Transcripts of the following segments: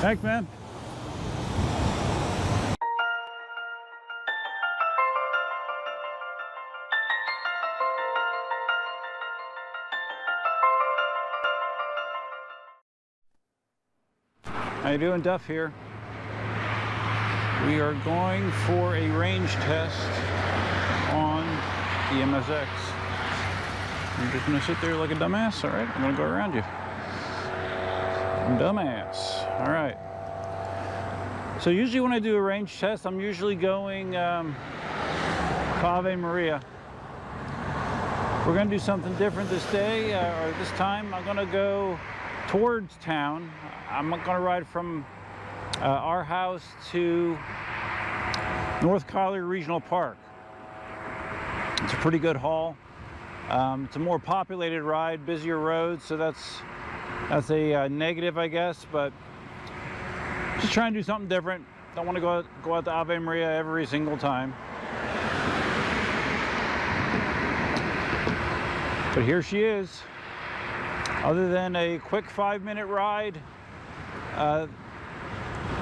Thanks, man. How you doing? Duff here. We are going for a range test on the MSX. I'm just gonna sit there like a dumbass. All right, I'm gonna go around you. Dumbass. All right. So usually when I do a range test, I'm usually going Ave Maria. We're gonna do something different this day, or this time. I'm gonna go towards town. I'm gonna ride from our house to North Collier Regional Park. It's a pretty good haul. It's a more populated ride, busier roads, so that's a negative, I guess, but just trying to do something different. Don't want to go out to Ave Maria every single time. But here she is. Other than a quick 5-minute ride,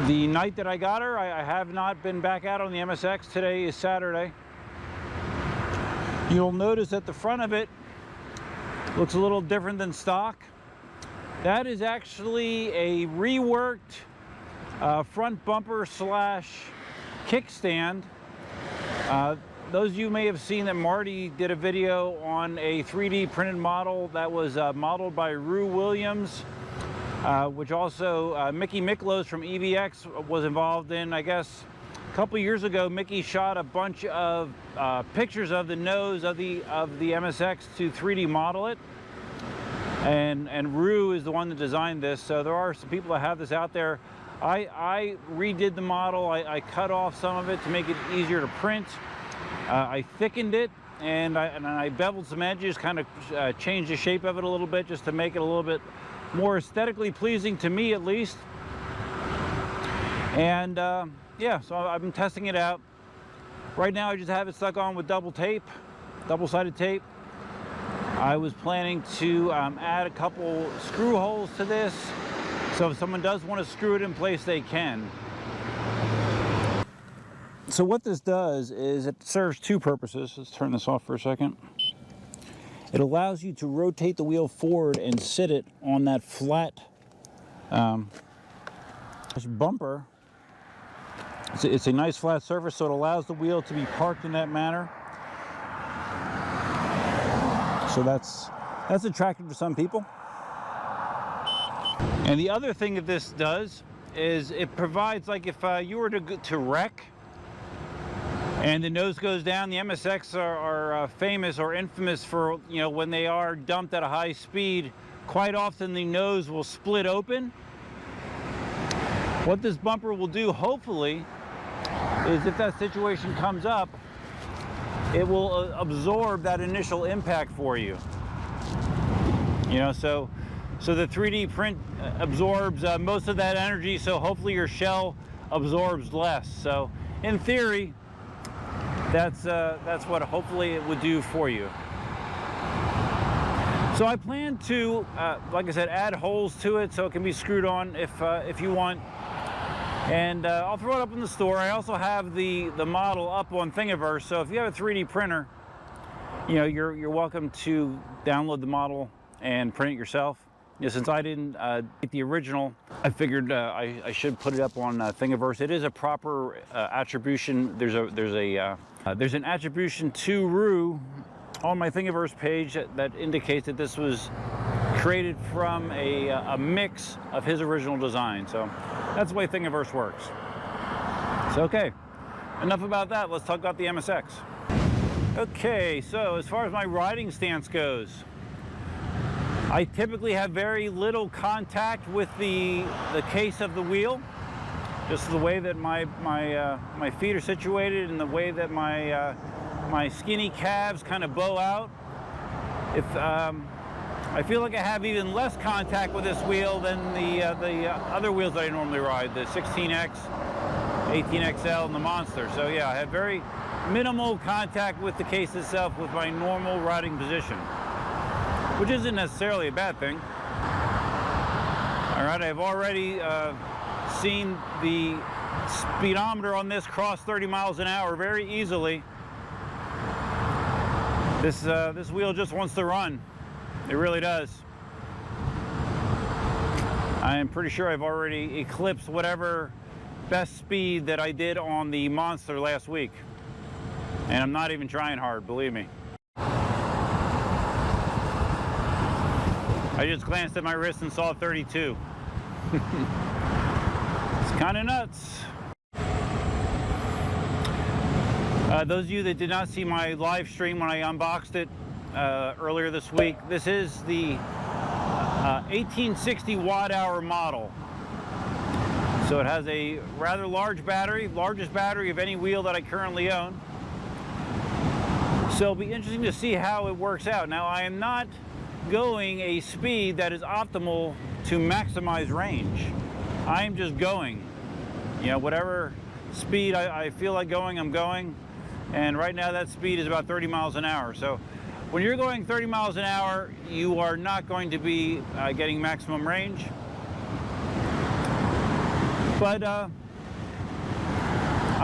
the night that I got her, I have not been back out on the MSX. Today is Saturday. You'll notice that the front of it looks a little different than stock. That is actually a reworked front bumper slash kickstand. Those of you may have seen that Marty did a video on a 3D printed model that was modeled by Rue Williams, which also Mickey MacLeod from EVX was involved in. I guess a couple years ago, Mickey shot a bunch of pictures of the nose of the MSX to 3D model it. And Rue is the one that designed this, so there are some people that have this out there. I redid the model. I cut off some of it to make it easier to print. I thickened it, and I beveled some edges, kind of changed the shape of it a little bit just to make it a little bit more aesthetically pleasing to me, at least. And yeah, so I've been testing it out. Right now I just have it stuck on with double-sided tape. I was planning to add a couple screw holes to this, so if someone does want to screw it in place, they can. So what this does is it serves two purposes. Let's turn this off for a second. It allows you to rotate the wheel forward and sit it on that flat bumper. It's a nice flat surface, so it allows the wheel to be parked in that manner. So that's attractive to some people. And the other thing that this does is it provides, like if you were to wreck and the nose goes down, the MSX are famous or infamous for, you know, when they are dumped at a high speed, quite often the nose will split open. What this bumper will do, hopefully, is if that situation comes up, it will absorb that initial impact for you. You know, so the 3D print absorbs most of that energy, so hopefully your shell absorbs less. So in theory, that's what hopefully it would do for you. So I plan to, like I said, add holes to it so it can be screwed on if you want. And I'll throw it up in the store. I also have the model up on Thingiverse, so if you have a 3D printer, you know, you're welcome to download the model and print it yourself. You know, since I didn't get the original, I figured I should put it up on Thingiverse. It is a proper attribution. There's an attribution to Rue on my Thingiverse page that indicates that this was created from a mix of his original design. So that's the way Thingiverse works. So okay, enough about that. Let's talk about the MSX. Okay, so as far as my riding stance goes, I typically have very little contact with the case of the wheel. Just the way that my feet are situated and the way that my skinny calves kind of bow out. I feel like I have even less contact with this wheel than the other wheels that I normally ride, the 16X, 18XL, and the Monster. So yeah, I have very minimal contact with the case itself with my normal riding position, which isn't necessarily a bad thing. All right, I've already seen the speedometer on this cross 30 miles an hour very easily. This wheel just wants to run. It really does. I am pretty sure I've already eclipsed whatever best speed that I did on the Monster last week. And I'm not even trying hard, believe me. I just glanced at my wrist and saw 32. It's kind of nuts. Those of you that did not see my live stream when I unboxed it earlier this week, this is the 1860 watt-hour model. So it has a rather large battery, largest battery of any wheel that I currently own. So it'll be interesting to see how it works out. Now, I am not going a speed that is optimal to maximize range. I am just going. You know, whatever speed I feel like going, I'm going. And right now that speed is about 30 miles an hour. So when you're going 30 miles an hour, you are not going to be getting maximum range. But I'm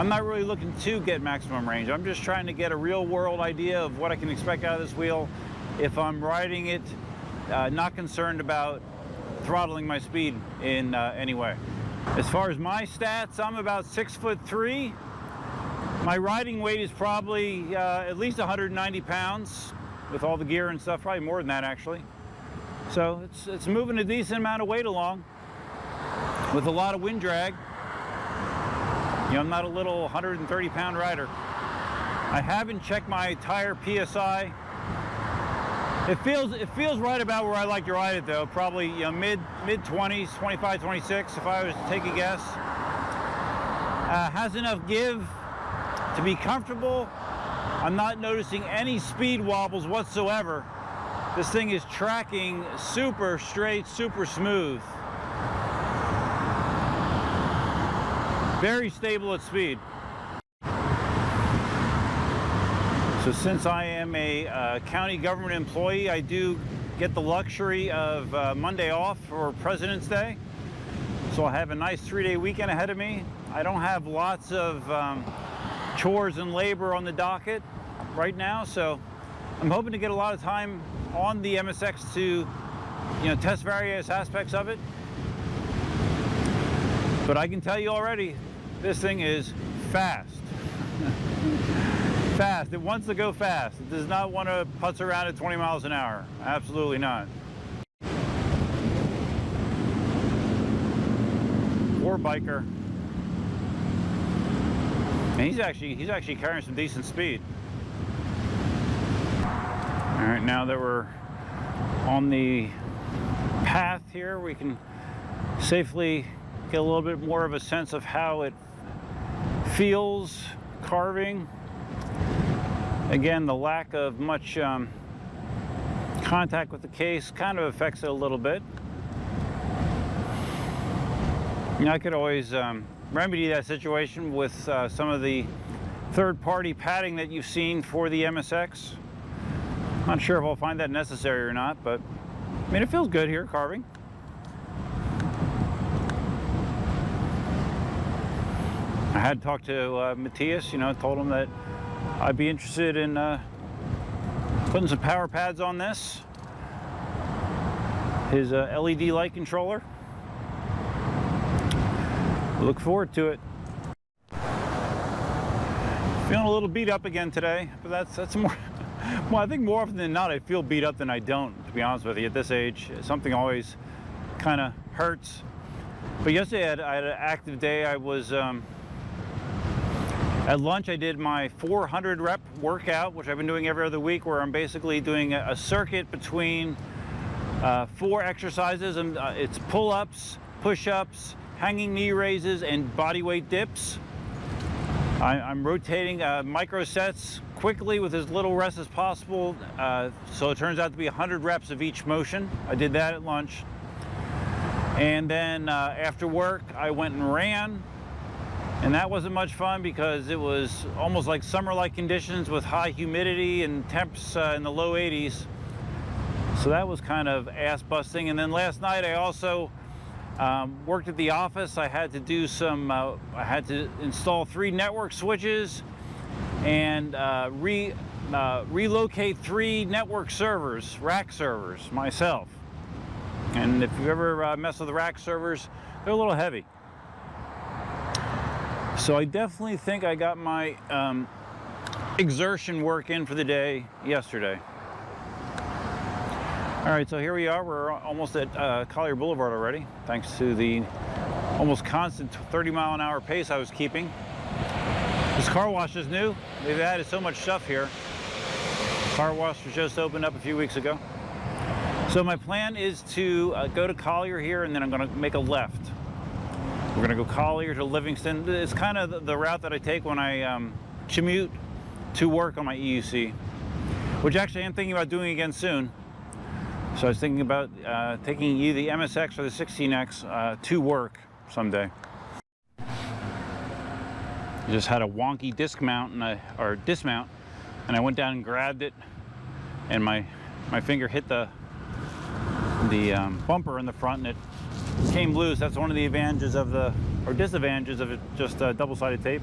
not really looking to get maximum range. I'm just trying to get a real world idea of what I can expect out of this wheel if I'm riding it, not concerned about throttling my speed in any way. As far as my stats, I'm about 6'3". My riding weight is probably at least 190 pounds with all the gear and stuff, probably more than that actually. So it's moving a decent amount of weight along with a lot of wind drag. You know, I'm not a little 130-pound rider. I haven't checked my tire PSI. It feels right about where I like to ride it though. Probably, you know, mid 20s, 25, 26 if I was to take a guess. Has enough give to be comfortable. I'm not noticing any speed wobbles whatsoever. This thing is tracking super straight, super smooth. Very stable at speed. So since I am a county government employee, I do get the luxury of Monday off for President's Day. So I have a nice 3-day weekend ahead of me. I don't have lots of chores and labor on the docket right now, so I'm hoping to get a lot of time on the MSX to, you know, test various aspects of it. But I can tell you already, this thing is fast. Fast. It wants to go fast. It does not want to putz around at 20 miles an hour. Absolutely not. Poor biker. And he's actually carrying some decent speed. All right, now that we're on the path here, we can safely get a little bit more of a sense of how it feels carving. Again, the lack of much contact with the case kind of affects it a little bit. You know, I could always remedy that situation with some of the third-party padding that you've seen for the MSX. Not sure if I'll find that necessary or not, but I mean, it feels good here carving. I had talked to Matthias, you know, told him that I'd be interested in putting some power pads on this. His LED light controller. Look forward to it. Feeling a little beat up again today, but that's more. Well, I think more often than not, I feel beat up than I don't, to be honest with you. At this age, something always kind of hurts. But yesterday I had an active day. I was at lunch. I did my 400 rep workout, which I've been doing every other week, where I'm basically doing a circuit between 4 exercises, and it's pull-ups, push-ups, hanging knee raises, and body weight dips. I'm rotating micro sets quickly with as little rest as possible, so it turns out to be 100 reps of each motion. I did that at lunch. And then after work, I went and ran. And that wasn't much fun because it was almost like summer-like conditions with high humidity and temps in the low 80s. So that was kind of ass-busting. And then last night I also Worked at the office. I had to do some, I had to install 3 network switches and relocate 3 network servers, rack servers, myself. And if you ever mess with the rack servers, they're a little heavy. So I definitely think I got my exertion work in for the day yesterday. All right, so here we are. We're almost at Collier Boulevard already, thanks to the almost constant 30-mile-an-hour pace I was keeping. This car wash is new. They've added so much stuff here. Car wash was just opened up a few weeks ago. So my plan is to go to Collier here, and then I'm going to make a left. We're going to go Collier to Livingston. It's kind of the route that I take when I commute to work on my EUC, which actually I'm thinking about doing again soon. So I was thinking about taking either the MSX or the 16X to work someday. I just had a wonky dismount, and I went down and grabbed it, and my finger hit the bumper in the front, and it came loose. That's one of the advantages of or disadvantages of it, just double-sided tape.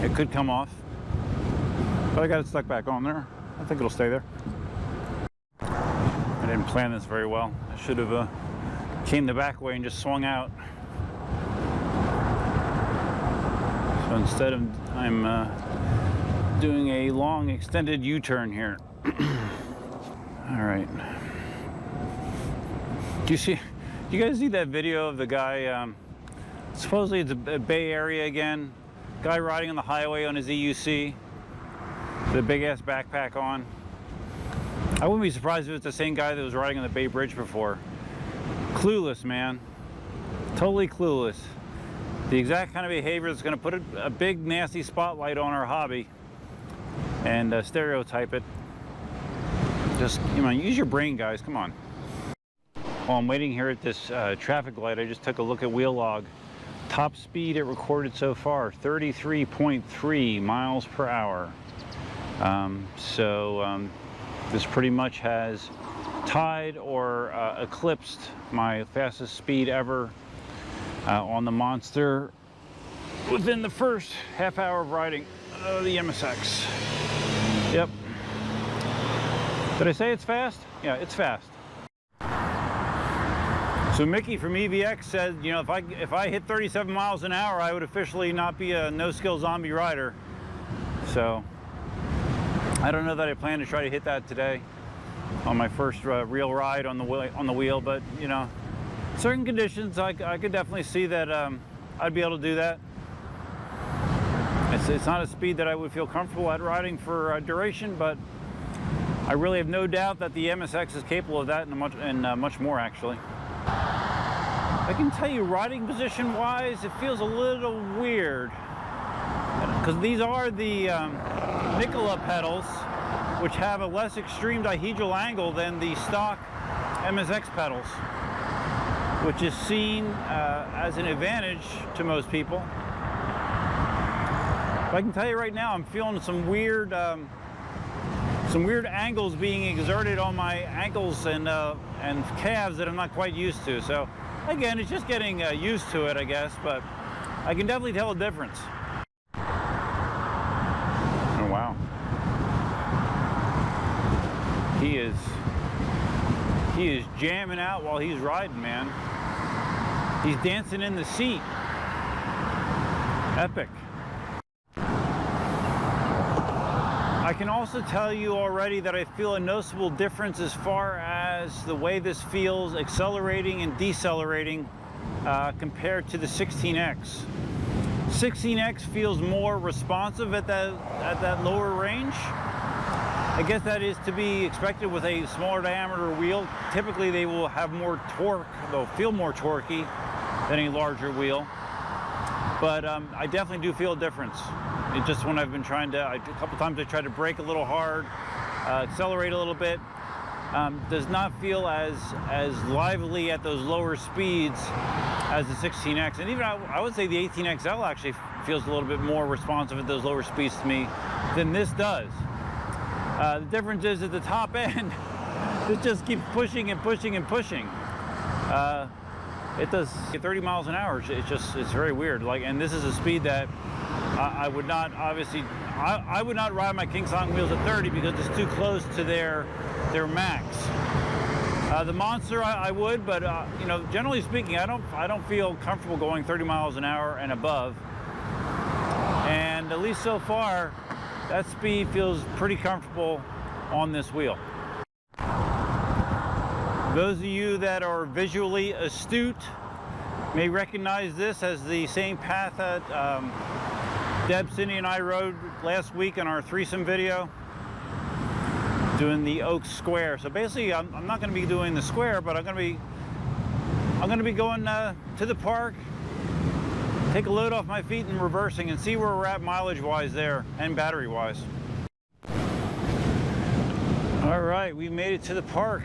It could come off, but I got it stuck back on there. I think it'll stay there. I didn't plan this very well. I should have came the back way and just swung out. So instead I'm doing a long extended U-turn here. All right. Do you guys see that video of the guy, supposedly it's a Bay Area again, guy riding on the highway on his EUC, with a big ass backpack on? I wouldn't be surprised if it's the same guy that was riding on the Bay Bridge before. Clueless, man. Totally clueless. The exact kind of behavior that's going to put a big nasty spotlight on our hobby and stereotype it. Just, you know, use your brain, guys. Come on. While I'm waiting here at this traffic light, I just took a look at wheel log. Top speed it recorded so far, 33.3 miles per hour. This pretty much has tied or eclipsed my fastest speed ever on the Monster within the first half hour of riding the MSX. Yep. Did I say it's fast? Yeah, it's fast. So Mickey from EVX said, you know, if I hit 37 miles an hour, I would officially not be a no-skill zombie rider. So I don't know that I plan to try to hit that today on my first real ride on the wheel, but you know, certain conditions I could definitely see that I'd be able to do that. It's not a speed that I would feel comfortable at riding for duration, but I really have no doubt that the MSX is capable of that and much more, actually. I can tell you, riding position wise, it feels a little weird because these are the Nicola pedals, which have a less extreme dihedral angle than the stock MSX pedals, which is seen as an advantage to most people. But I can tell you right now, I'm feeling some weird angles being exerted on my ankles and calves that I'm not quite used to. So again, it's just getting used to it, I guess, but I can definitely tell a difference. Oh, wow. He is jamming out while he's riding, man. He's dancing in the seat. Epic. I can also tell you already that I feel a noticeable difference as far as the way this feels accelerating and decelerating compared to the 16X. 16X feels more responsive at that lower range. I guess that is to be expected with a smaller diameter wheel. Typically they will have more torque, they'll feel more torquey than a larger wheel. But I definitely do feel a difference. It just when I've been trying to, a couple times I tried to brake a little hard, accelerate a little bit, does not feel as lively at those lower speeds as the 16X. And even I would say the 18XL actually feels a little bit more responsive at those lower speeds to me than this does. The difference is at the top end, it just keeps pushing and pushing and pushing. it does 30 miles an hour. It's very weird. Like, and this is a speed that I would not, obviously, I would not ride my KingSong wheels at 30 because it's too close to their max. The Monster I would, but you know, generally speaking, I don't feel comfortable going 30 miles an hour and above. And at least so far, that speed feels pretty comfortable on this wheel. Those of you that are visually astute may recognize this as the same path that Deb, Cindy, and I rode last week in our threesome video, doing the Oak Square. So basically, I'm not going to be doing the square, but I'm going to be going to the park, take a load off my feet and reversing, and see where we're at mileage-wise there and battery-wise. All right, we made it to the park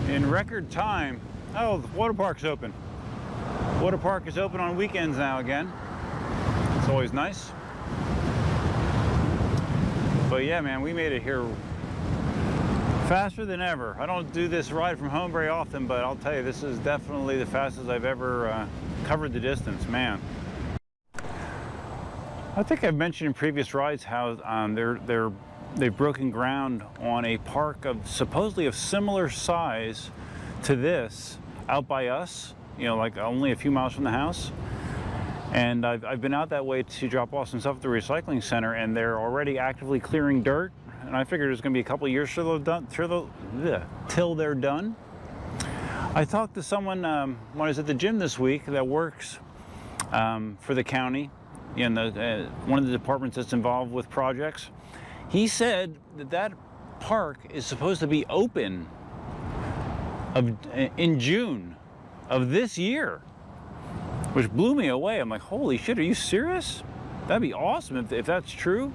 in record time. Oh, the water park's open. Water park is open on weekends now again. It's always nice. But yeah, man, we made it here faster than ever. I don't do this ride from home very often, but I'll tell you, this is definitely the fastest I've ever covered the distance, man. I think I've mentioned in previous rides how they've broken ground on a park of supposedly of similar size to this out by us, you know, like only a few miles from the house. And I've been out that way to drop off some stuff at the recycling center, and they're already actively clearing dirt. And I figured it's going to be a couple of years till they're done. I talked to someone when I was at the gym this week that works for the county in one of the departments that's involved with projects. He said that park is supposed to be open in June of this year, which blew me away. I'm like, holy shit, are you serious? That'd be awesome if that's true.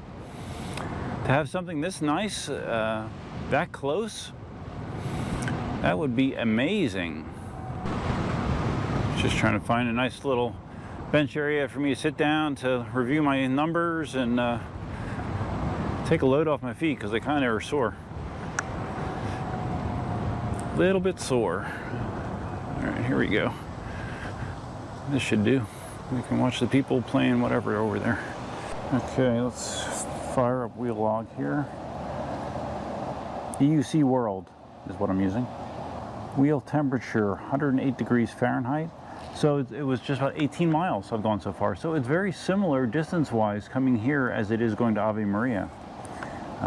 To have something this nice, that close, that would be amazing. Just trying to find a nice little bench area for me to sit down to review my numbers and take a load off my feet because they kind of are sore. A little bit sore. All right, here we go. This should do. We can watch the people playing whatever over there. Okay, let's fire up wheel log here. EUC World is what I'm using. Wheel temperature 108 degrees Fahrenheit. So it was just about 18 miles I've gone so far. So it's very similar distance-wise coming here as it is going to Ave Maria.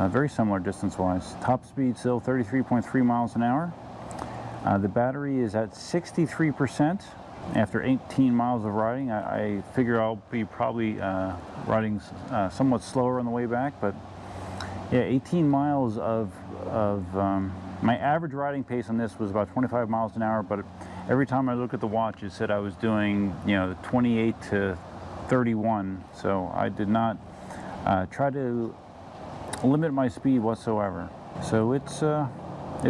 Very similar distance-wise. Top speed still 33.3 miles an hour. The battery is at 63%. After 18 miles of riding, I figure I'll be probably riding somewhat slower on the way back, but yeah, 18 miles of my average riding pace on this was about 25 miles an hour, but every time I look at the watch, it said I was doing, you know, 28 to 31, so I did not try to limit my speed whatsoever. So it's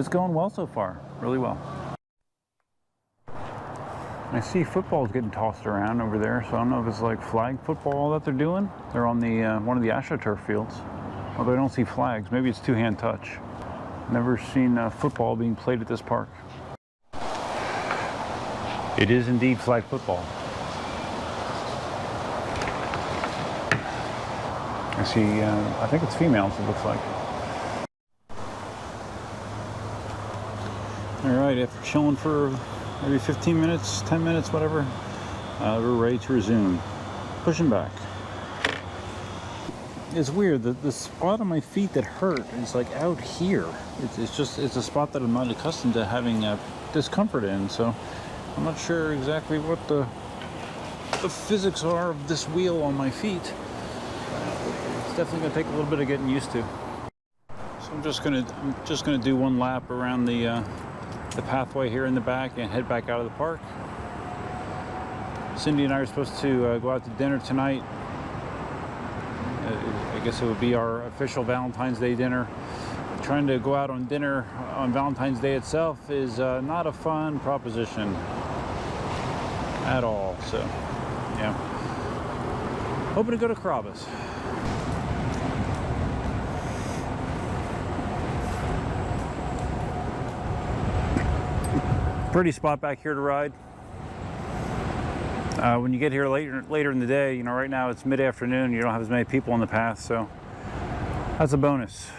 going well so far, really well. I see footballs getting tossed around over there, so I don't know if it's like flag football that they're doing. They're on the one of the AstroTurf fields. Although I don't see flags, maybe it's two-hand touch. Never seen football being played at this park. It is indeed flag football. I see, I think it's females, it looks like. All right, after chilling for maybe 15 minutes, 10 minutes, whatever, we're ready to resume. Pushing back. It's weird, the spot on my feet that hurt is like out here. It's a spot that I'm not accustomed to having discomfort in, so I'm not sure exactly what the physics are of this wheel on my feet. It's definitely gonna take a little bit of getting used to. So I'm just gonna do one lap around the pathway here in the back and head back out of the park. Cindy and I are supposed to go out to dinner tonight. I guess it would be our official Valentine's Day dinner. Trying to go out on dinner on Valentine's Day itself is not a fun proposition at all. So, yeah. Hoping to go to Carrabba's. Pretty spot back here to ride. When you get here later in the day, you know, right now it's mid-afternoon, you don't have as many people on the path, so that's a bonus.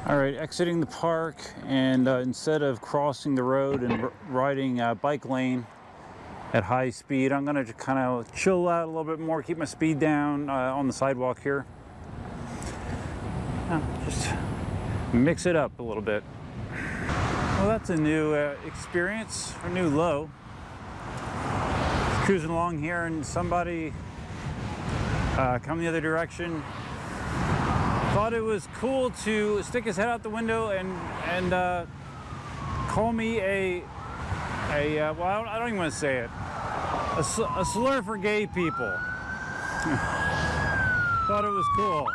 All right, exiting the park, and instead of crossing the road and riding bike lane at high speed, I'm gonna kind of chill out a little bit more, keep my speed down on the sidewalk here. Just mix it up a little bit. Well, that's a new experience, a new low. Just cruising along here, and somebody coming the other direction thought it was cool to stick his head out the window and call me well, I don't even want to say it, a slur for gay people. Thought it was cool.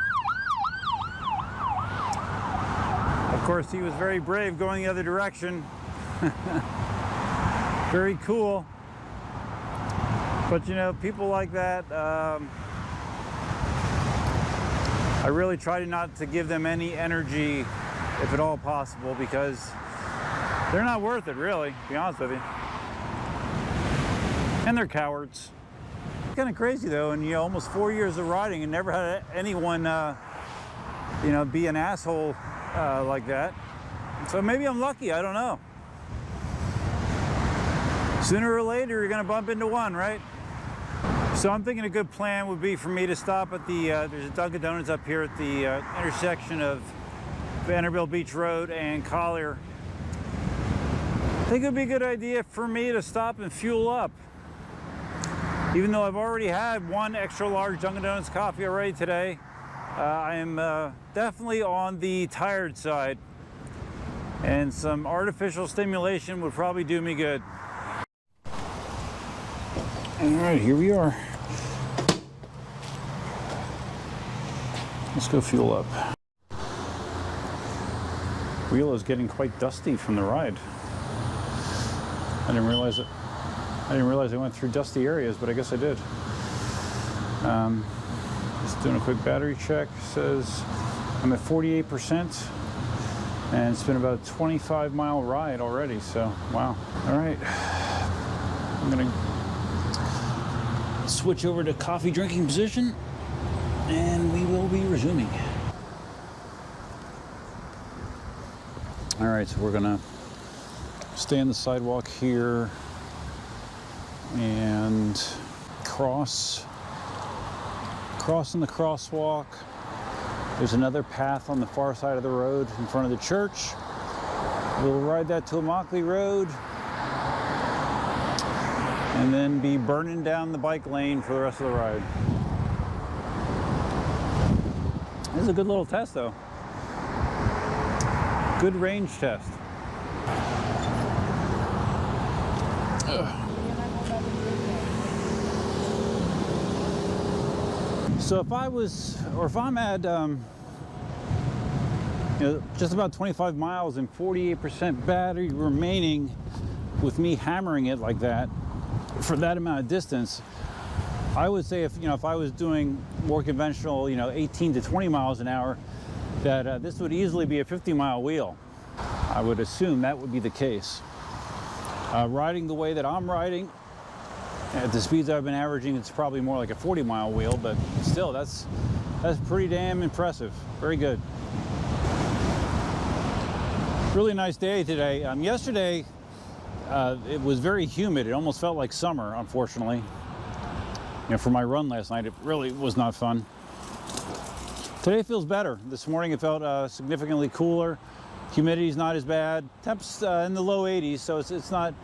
Of course, he was very brave going the other direction. Very cool. But you know, people like that, I really try not to give them any energy, if at all possible, because they're not worth it, really, to be honest with you. And they're cowards. Kind of crazy though, and you know, almost 4 years of riding and never had anyone, you know, be an asshole like that. So maybe I'm lucky, I don't know. Sooner or later, you're gonna bump into one, right? So I'm thinking a good plan would be for me to stop at the, there's a Dunkin' Donuts up here at the intersection of Vanderbilt Beach Road and Collier. I think it would be a good idea for me to stop and fuel up. Even though I've already had one extra large Dunkin' Donuts coffee already today, I am definitely on the tired side. And some artificial stimulation would probably do me good. All right, here we are. Let's go fuel up. Wheel is getting quite dusty from the ride. I didn't realize it. I didn't realize I went through dusty areas, but I guess I did. Just doing a quick battery check. It says I'm at 48%, and it's been about a 25-mile ride already. So wow. All right, I'm gonna switch over to coffee drinking position, and we will be resuming. All right, so we're gonna stay on the sidewalk here and crossing the crosswalk. There's another path on the far side of the road in front of the church. We'll ride that to Immokalee Road, and then be burning down the bike lane for the rest of the ride. This is a good little test though. Good range test. So if I'm at, you know, just about 25 miles and 48% battery remaining with me hammering it like that, for that amount of distance, I would say if I was doing more conventional, 18 to 20 miles an hour, that this would easily be a 50-mile wheel. I would assume that would be the case. Riding the way that I'm riding, at the speeds I've been averaging, it's probably more like a 40-mile wheel, but still, that's pretty damn impressive. Very good. Really nice day today. Yesterday, it was very humid. It almost felt like summer, unfortunately. For my run last night, it really was not fun. Today feels better. This morning it felt significantly cooler. Humidity's not as bad. Temps in the low 80s, so it's not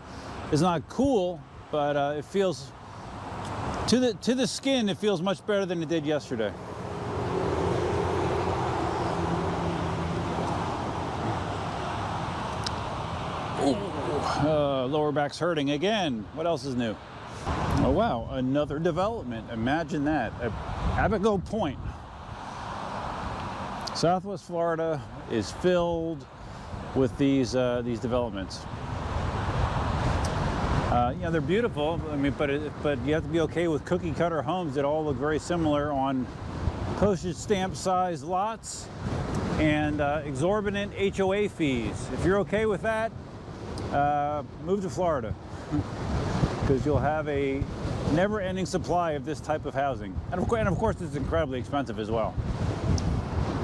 cool, but it feels to the skin. It feels much better than it did yesterday. Lower back's hurting again. What else is new? All Oh wow, another development. Imagine that. Abaco Point. Southwest Florida is filled with these developments. Yeah, they're beautiful. I mean, but you have to be okay with cookie cutter homes that all look very similar on postage stamp size lots and exorbitant HOA fees. If you're okay with that, move to Florida, because you'll have a never-ending supply of this type of housing. And of course, it's incredibly expensive as well.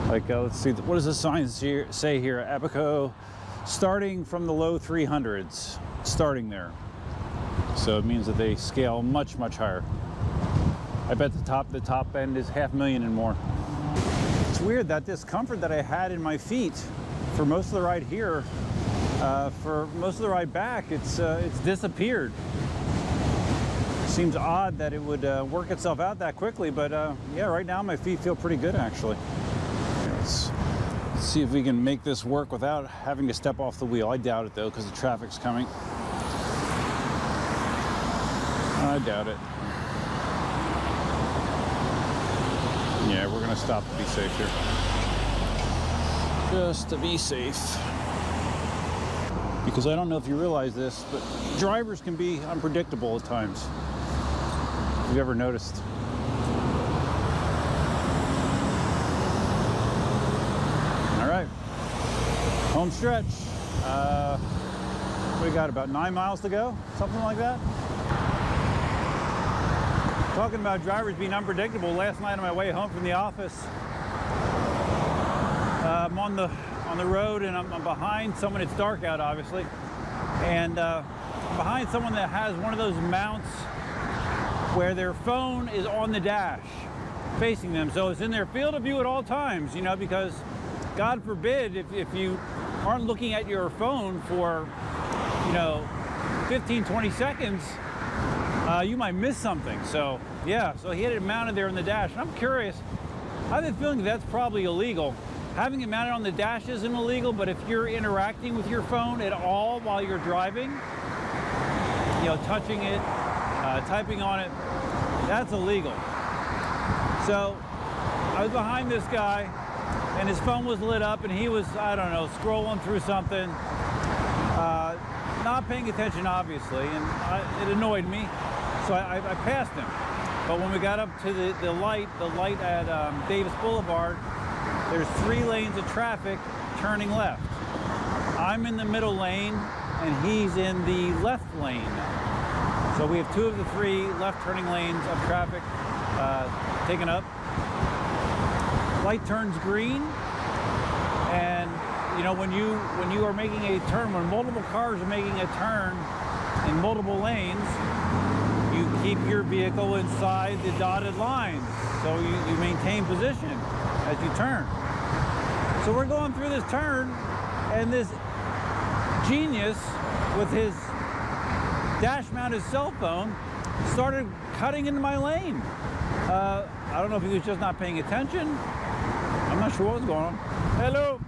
Like, let's see, what does the sign say here? Abaco, starting from the low 300s, starting there. So it means that they scale much, much higher. I bet the top end is $500,000 and more. It's weird that this comfort that I had in my feet for most of the ride here, for most of the ride back, it's disappeared. Seems odd that it would work itself out that quickly, but yeah, right now my feet feel pretty good actually. Let's see if we can make this work without having to step off the wheel. I doubt it though, because the traffic's coming. I doubt it. Yeah, we're gonna stop to be safe here. Just to be safe. Because I don't know if you realize this, but drivers can be unpredictable at times. If you've ever noticed. All right, home stretch. What do we got, about 9 miles to go? Something like that? Talking about drivers being unpredictable, last night on my way home from the office, I'm on the road and I'm behind someone. It's dark out, obviously, and behind someone that has one of those mounts where their phone is on the dash, facing them, so it's in their field of view at all times. You know, because God forbid if you aren't looking at your phone for, you know, 15-20 seconds. You might miss something. So yeah, so he had it mounted there in the dash. And I'm curious, I have a feeling that's probably illegal. Having it mounted on the dash isn't illegal, but if you're interacting with your phone at all while you're driving, you know, touching it, typing on it, that's illegal. So I was behind this guy and his phone was lit up and he was, I don't know, scrolling through something, not paying attention obviously, and it annoyed me. So I passed him. But when we got up to the light at Davis Boulevard, there's 3 lanes of traffic turning left. I'm in the middle lane and he's in the left lane. So we have 2 of the 3 left turning lanes of traffic taken up. Light turns green, and you know, when you are making a turn, when multiple cars are making a turn in multiple lanes, you keep your vehicle inside the dotted lines, so you maintain position as you turn. So we're going through this turn, and this genius with his dash-mounted cell phone started cutting into my lane. I don't know if he was just not paying attention. I'm not sure what was going on. Hello.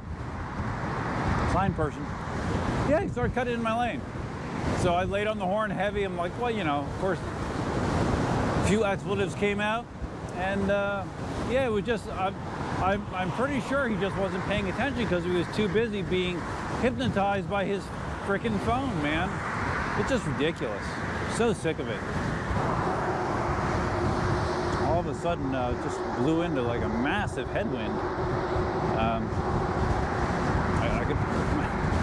Sign person. Yeah, he started cutting in my lane. So I laid on the horn heavy. I'm like, well, you know, of course, a few expletives came out, and yeah, it was just, I'm pretty sure he just wasn't paying attention because he was too busy being hypnotized by his freaking phone, man. It's just ridiculous. So sick of it. All of a sudden, just blew into like a massive headwind.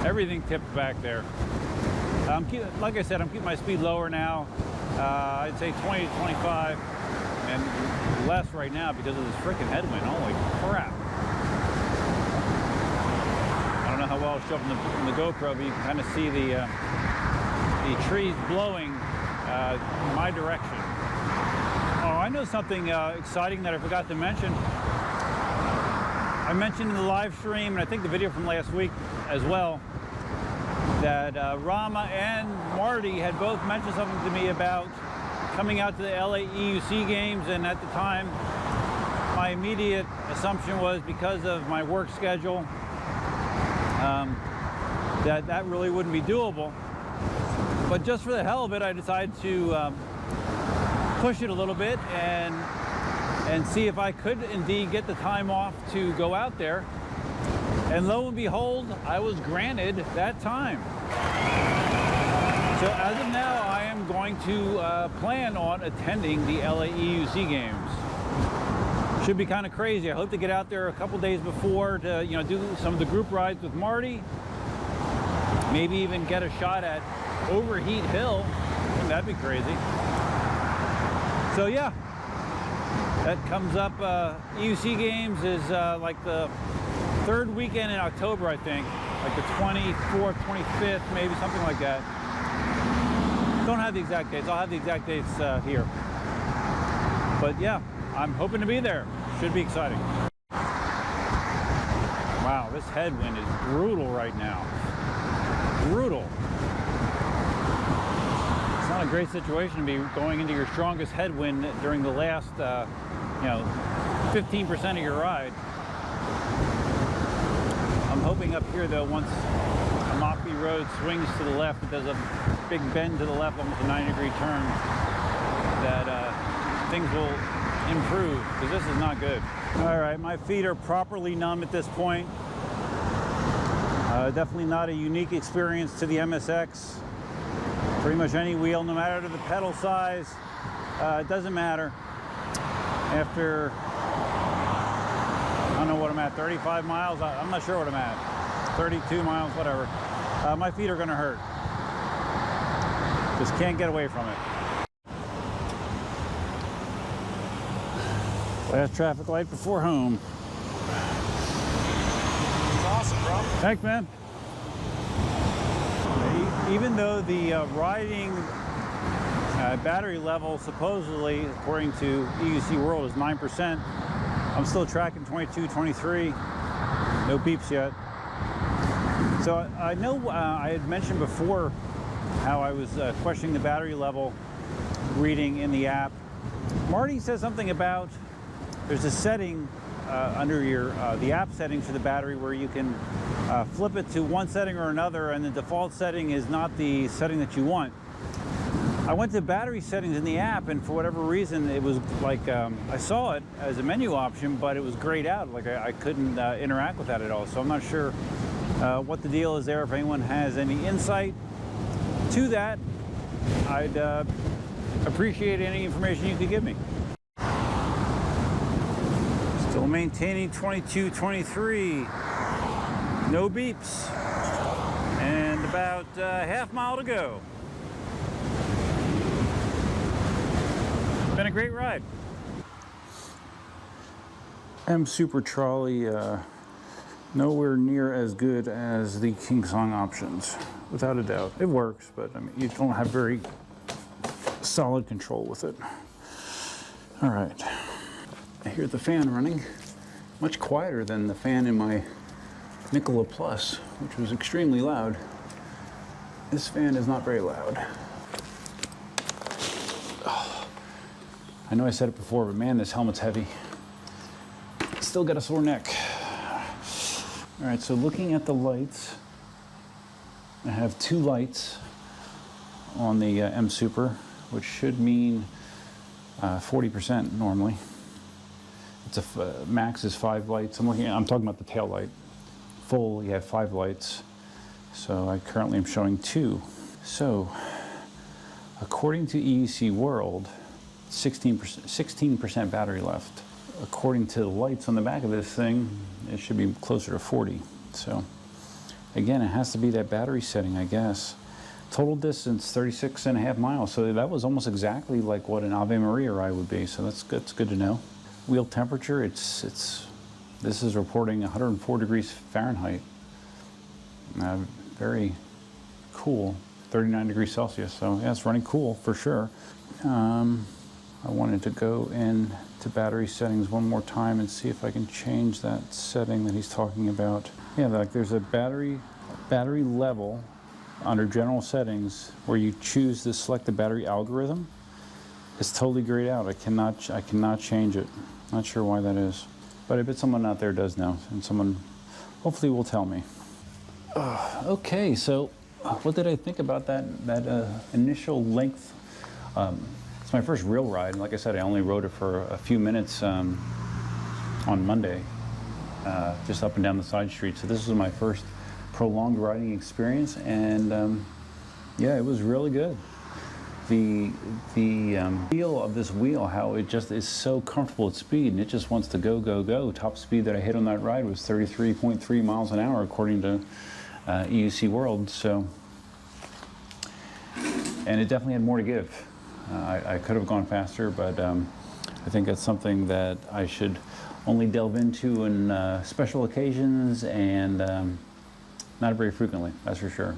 Everything tipped back there. Like I said, I'm keeping my speed lower now. I'd say 20 to 25, and less right now because of this freaking headwind. Holy crap. I don't know how well it's showing in the GoPro, but you can kind of see the trees blowing my direction. Oh, I know something exciting that I forgot to mention. I mentioned in the live stream, and I think the video from last week as well, that Rama and Marty had both mentioned something to me about coming out to the LA EUC games, and at the time my immediate assumption was because of my work schedule that really wouldn't be doable. But just for the hell of it, I decided to push it a little bit and see if I could indeed get the time off to go out there. And lo and behold, I was granted that time. So as of now, I am going to plan on attending the LA EUC games. Should be kind of crazy. I hope to get out there a couple days before to, you know, do some of the group rides with Marty. Maybe even get a shot at Overheat Hill. Wouldn't that be crazy? So yeah, that comes up. EUC games is like the third weekend in October, I think. Like the 24th, 25th, maybe something like that. Don't have the exact dates. I'll have the exact dates here. But yeah, I'm hoping to be there. Should be exciting. Wow, this headwind is brutal right now. Brutal. It's not a great situation to be going into your strongest headwind during the last, 15% of your ride. I'm hoping up here though, once Mockbee Road swings to the left, it does a big bend to the left, almost a 90-degree turn, that things will improve, because this is not good. All right, my feet are properly numb at this point. Definitely not a unique experience to the MSX. Pretty much any wheel, no matter the pedal size, it doesn't matter. After, I don't know what I'm at, 35 miles? I'm not sure what I'm at. 32 miles, whatever. My feet are gonna hurt. Just can't get away from it. Last traffic light before home. It's awesome, bro. Thanks, man. Even though the riding battery level, supposedly, according to EUC World, is 9%, I'm still tracking 22, 23. No beeps yet. So I know I had mentioned before how I was questioning the battery level reading in the app. Marty says something about there's a setting under your the app settings for the battery where you can flip it to one setting or another, and the default setting is not the setting that you want. I went to battery settings in the app, and for whatever reason, it was like I saw it as a menu option, but it was grayed out. Like I couldn't interact with that at all. So I'm not sure what the deal is there. If anyone has any insight to that, I'd appreciate any information you could give me. Still maintaining 22, 23. No beeps. And about half mile to go. Been a great ride. M Super Trolley, nowhere near as good as the KingSong options, without a doubt. It works, but I mean, you don't have very solid control with it. All right, I hear the fan running, much quieter than the fan in my Nikola Plus, which was extremely loud. This fan is not very loud. I know I said it before, but man, this helmet's heavy. Still got a sore neck. All right, so looking at the lights, I have two lights on the M Super, which should mean 40% normally. It's a max is 5 lights. I'm talking about the tail light. Full, you have 5 lights. So I currently am showing 2. So according to EUC World, 16% battery left. According to the lights on the back of this thing, it should be closer to 40. So again, it has to be that battery setting, I guess. Total distance, 36.5 miles. So that was almost exactly like what an Ave Maria ride would be. So that's good to know. Wheel temperature, this is reporting 104 degrees Fahrenheit. Very cool, 39 degrees Celsius. So yeah, it's running cool for sure. I wanted to go into battery settings one more time and see if I can change that setting that he's talking about. Yeah, like there's a battery level under general settings where you choose to select the battery algorithm. It's totally grayed out. I cannot change it. Not sure why that is, but I bet someone out there does know, and someone hopefully will tell me. Okay, so what did I think about that initial length It's my first real ride, and like I said, I only rode it for a few minutes on Monday, just up and down the side street. So this was my first prolonged riding experience, and yeah, it was really good. The feel of this wheel, how it just is so comfortable at speed, and it just wants to go, go, go. Top speed that I hit on that ride was 33.3 miles an hour, according to EUC World. So, and it definitely had more to give. I could have gone faster, but I think that's something that I should only delve into in special occasions and not very frequently, that's for sure.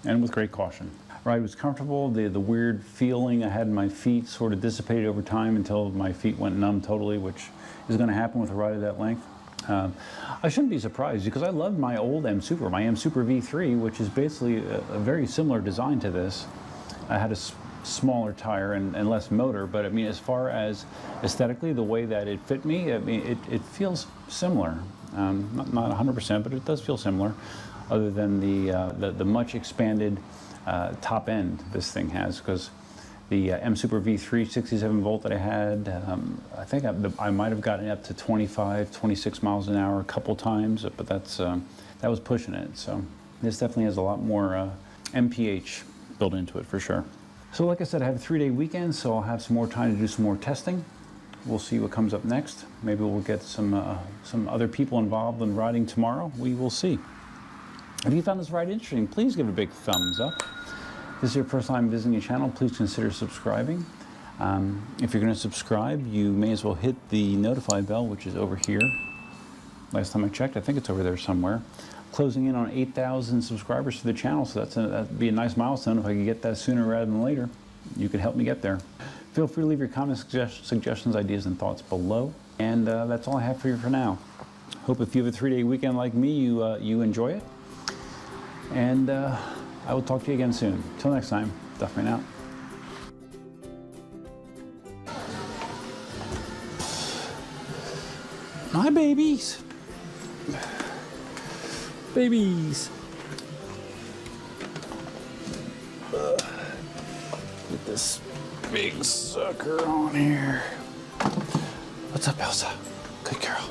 And with great caution. Ride was comfortable. The weird feeling I had in my feet sort of dissipated over time until my feet went numb totally, which is going to happen with a ride of that length. I shouldn't be surprised because I loved my old M Super, my M Super V3, which is basically a very similar design to this. I had a smaller tire and less motor, but I mean, as far as aesthetically, the way that it fit me, I mean, it feels similar. Not 100%, but it does feel similar, other than the much expanded top end this thing has, because the M Super V3 67 volt that I had, I think I might have gotten up to 25, 26 miles an hour a couple times, but that was pushing it. So this definitely has a lot more MPH built into it for sure. So like I said, I have a 3-day weekend, so I'll have some more time to do some more testing. We'll see what comes up next. Maybe we'll get some other people involved in riding tomorrow. We will see. If you found this ride interesting, please give it a big thumbs up. If this is your first time visiting the channel, please consider subscribing. If you're going to subscribe, you may as well hit the notify bell, which is over here. Last time I checked, I think it's over there somewhere. Closing in on 8,000 subscribers to the channel, so that'd be a nice milestone. If I could get that sooner rather than later, you could help me get there. Feel free to leave your comments, suggestions, ideas, and thoughts below. And that's all I have for you for now. Hope if you have a 3-day weekend like me, you enjoy it. And I will talk to you again soon. Till next time, Duffman out. My babies. Babies. Get this big sucker on here. What's up, Elsa? Good girl.